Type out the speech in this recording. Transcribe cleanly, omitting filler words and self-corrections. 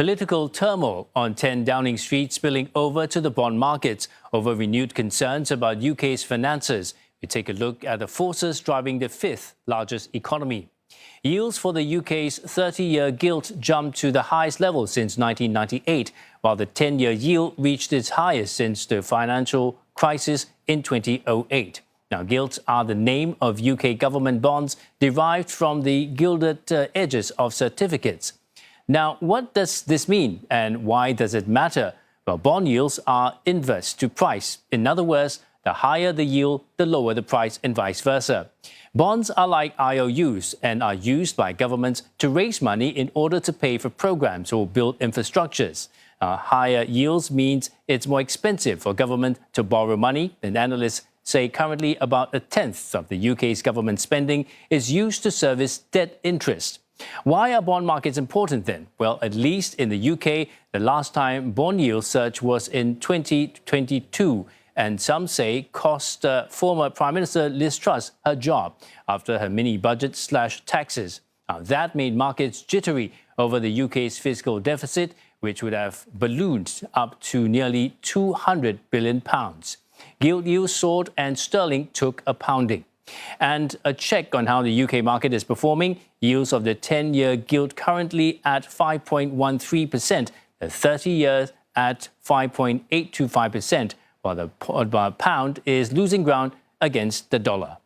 Political turmoil on 10 Downing Street spilling over to the bond markets over renewed concerns about UK's finances. We take a look at the forces driving the fifth largest economy. Yields for the UK's 30-year gilt jumped to the highest level since 1998, while the 10-year yield reached its highest since the financial crisis in 2008. Now, gilts are the name of UK government bonds derived from the gilded edges of certificates. Now, what does this mean and why does it matter? Well, bond yields are inverse to price. In other words, the higher the yield, the lower the price and vice versa. Bonds are like IOUs and are used by governments to raise money in order to pay for programs or build infrastructures. Higher yields means it's more expensive for government to borrow money, and analysts say currently about a tenth of the UK's government spending is used to service debt interest. Why are bond markets important then? Well, at least in the UK, the last time bond yield surge was in 2022, and some say cost former Prime Minister Liz Truss her job after her mini-budget slashed taxes. Now, that made markets jittery over the UK's fiscal deficit, which would have ballooned up to nearly £200 billion. Gilt yields soared and sterling took a pounding. And a check on how the UK market is performing, yields of the 10-year gilt currently at 5.13%, the 30-year at 5.825%, while the pound is losing ground against the dollar.